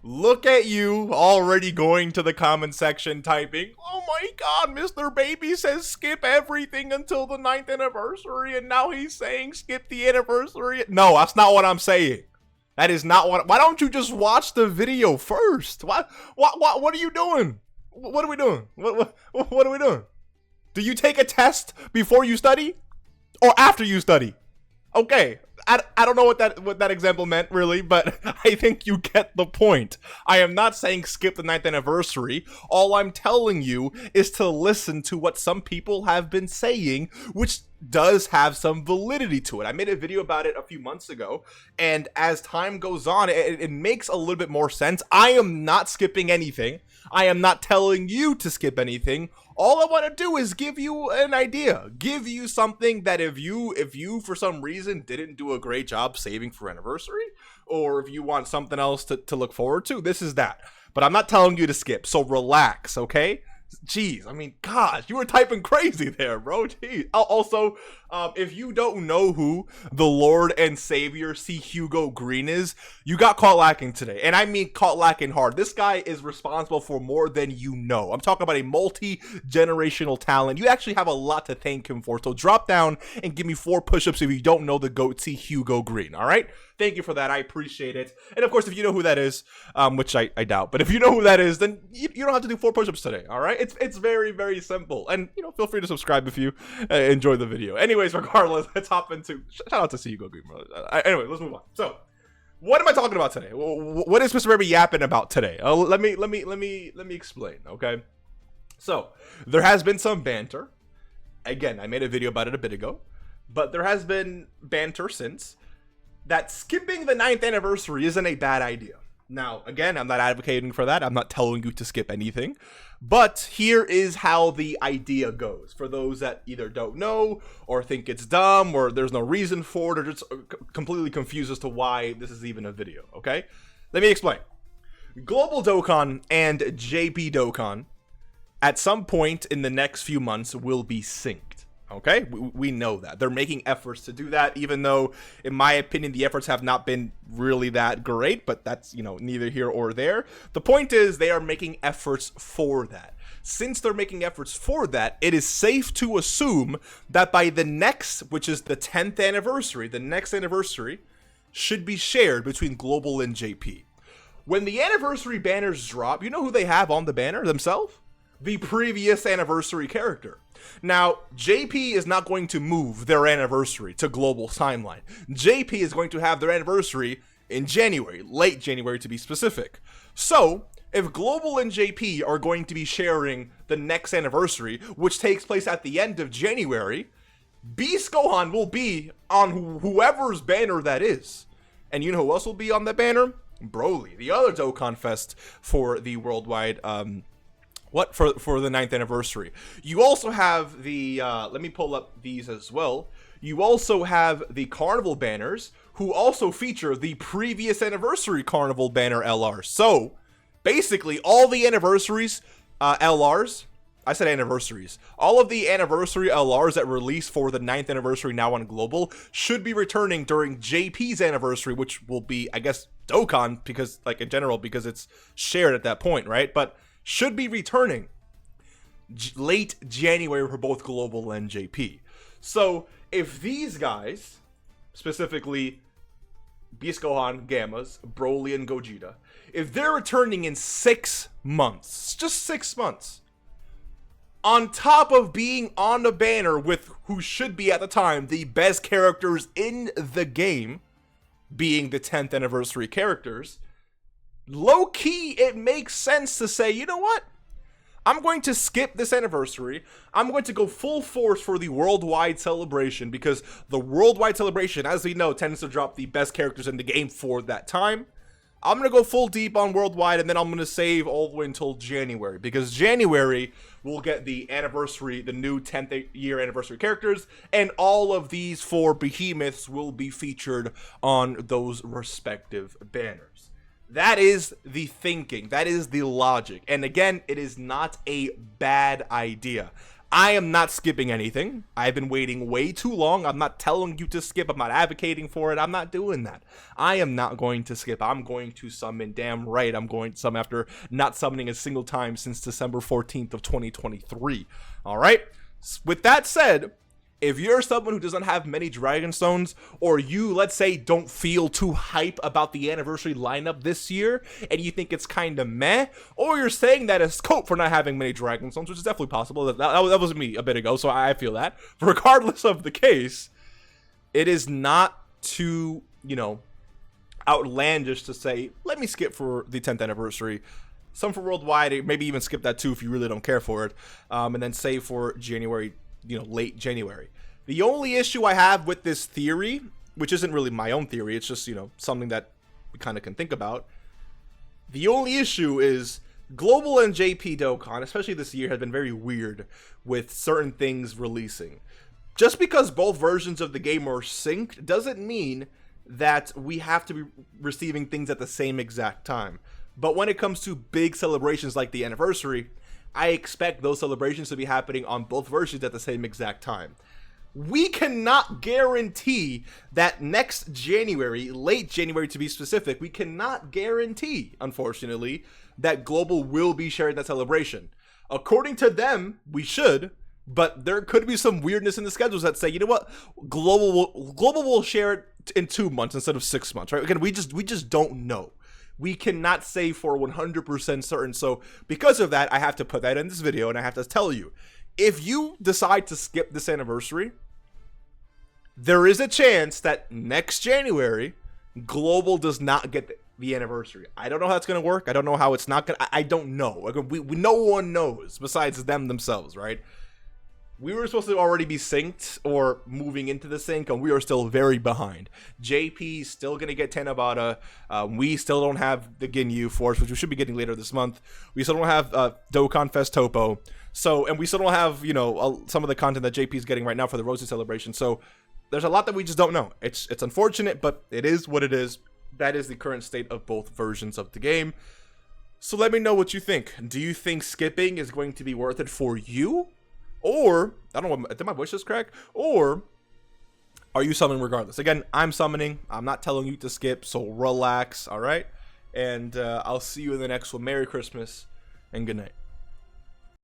Look at you already going to the comment section typing, "Oh my god, Mr. Baby says skip everything until the 9th anniversary, and now he's saying skip the anniversary." No, that's not what I'm saying. That is not what. Why don't you just watch the video first? What are you doing? What are we doing? What are we doing? Do you take a test before you study? Or after you study? Okay, I don't know what that example meant really, but I think you get the point. I am not saying skip the 9th anniversary. All I'm telling you is to listen to what some people have been saying, which does have some validity to it. I made a video about it a few months ago, and as time goes on, it makes a little bit more sense. I am not skipping anything. I am not telling you to skip anything. All I want to do is give you an idea, give you something that if you for some reason didn't do a great job saving for anniversary, or if you want something else to look forward to, this is that. But I'm not telling you to skip, so relax, okay? Jeez, I mean, gosh, you were typing crazy there, bro. Jeez. Also, if you don't know who the Lord and Savior C. Hugo Green is, you got caught lacking today. And I mean caught lacking hard. This guy is responsible for more than you know. I'm talking about a multi-generational talent. You actually have a lot to thank him for. So drop down and give me 4 push-ups if you don't know the GOAT C. Hugo Green, all right? Thank you for that. I appreciate it. And of course, if you know who that is, which I doubt, but if you know who that is, then you don't have to do 4 push-ups today, all right? It's very, very simple. And, feel free to subscribe if you enjoy the video. Anyways, regardless, let's hop into... Shout out to see you go green, bro. Anyway, let's move on. So, what am I talking about today? What is Mr. Baby yapping about today? Let me explain, okay? So, there has been some banter. Again, I made a video about it a bit ago. But there has been banter since that skipping the 9th anniversary isn't a bad idea. Now, again, I'm not advocating for that. I'm not telling you to skip anything. But here is how the idea goes. For those that either don't know, or think it's dumb, or there's no reason for it, or just completely confused as to why this is even a video, okay? Let me explain. Global Dokkan and JP Dokkan, at some point in the next few months, will be synced. Okay, we know that. They're making efforts to do that, even though, in my opinion, the efforts have not been really that great, but that's, neither here or there. The point is, they are making efforts for that. Since they're making efforts for that, it is safe to assume that by the next, which is the 10th anniversary, the next anniversary should be shared between Global and JP. When the anniversary banners drop, you know who they have on the banner themselves? The previous anniversary character. Now, JP is not going to move their anniversary to Global's timeline. JP is going to have their anniversary in January, late January to be specific. So, if Global and JP are going to be sharing the next anniversary, which takes place at the end of January, Beast Gohan will be on whoever's banner that is. And you know who else will be on that banner? Broly, the other Dokkan Fest for the worldwide, for the 9th anniversary. You also have the, let me pull up these as well. You also have the Carnival banners, who also feature the previous anniversary Carnival banner LRs. So, basically, all the anniversaries, LRs, I said anniversaries, all of the anniversary LRs that released for the 9th anniversary now on Global should be returning during JP's anniversary, which will be, I guess, Dokkan, because, in general, because it's shared at that point, right? But should be returning late January for both Global and JP. So, if these guys, specifically Beast Gohan, Gammas, Broly, and Gogeta, if they're returning in 6 months, just 6 months, on top of being on the banner with who should be at the time the best characters in the game, being the 10th anniversary characters, low-key, it makes sense to say, you know what? I'm going to skip this anniversary. I'm going to go full force for the worldwide celebration, because the worldwide celebration, as we know, tends to drop the best characters in the game for that time. I'm going to go full deep on worldwide, and then I'm going to save all the way until January, because January will get the anniversary, the new 10th year anniversary characters, and all of these 4 behemoths will be featured on those respective banners. That is the thinking. That is the logic. And again, it is not a bad idea. I am not skipping anything. I've been waiting way too long. I'm not telling you to skip. I'm not advocating for it. I'm not doing that. I am not going to skip. I'm going to summon. Damn right. I'm going to summon after not summoning a single time since December 14th of 2023. All right. With that said, if you're someone who doesn't have many Dragon Stones, or you, let's say, don't feel too hype about the anniversary lineup this year, and you think it's kind of meh, or you're saying that as cope for not having many Dragon Stones, which is definitely possible. That was me a bit ago, so I feel that. Regardless of the case, it is not too, outlandish to say, let me skip for the 10th anniversary. Some for worldwide, maybe even skip that too if you really don't care for it, and then save for January, late January. The only issue I have with this theory, which isn't really my own theory, it's just, something that we kind of can think about. The only issue is Global and JP Dokkan, especially this year, have been very weird with certain things releasing. Just because both versions of the game are synced doesn't mean that we have to be receiving things at the same exact time. But when it comes to big celebrations like the anniversary, I expect those celebrations to be happening on both versions at the same exact time. We cannot guarantee that next January, late January to be specific, we cannot guarantee, unfortunately, that Global will be sharing that celebration. According to them, we should, but there could be some weirdness in the schedules that say, you know what, Global will share it in 2 months instead of 6 months, right? Again, we just don't know. We cannot say for 100% certain. So because of that, I have to put that in this video, and I have to tell you, if you decide to skip this anniversary, there is a chance that next January, Global does not get the anniversary. I don't know how that's going to work. I don't know how it's not going to, I don't know. No one knows besides them themselves, right? We were supposed to already be synced or moving into the sync, and we are still very behind. JP still going to get Tanabata. We still don't have the Ginyu Force, which we should be getting later this month. We still don't have Dokkan Fest Topo. So, and we still don't have, some of the content that JP is getting right now for the Rosy celebration. So, there's a lot that we just don't know. It's unfortunate, but it is what it is. That is the current state of both versions of the game. So, let me know what you think. Do you think skipping is going to be worth it for you? Or, I don't know, did my voice just crack? Or, are you summoning regardless? Again, I'm summoning. I'm not telling you to skip, so relax, all right? And I'll see you in the next one. Merry Christmas, and good night.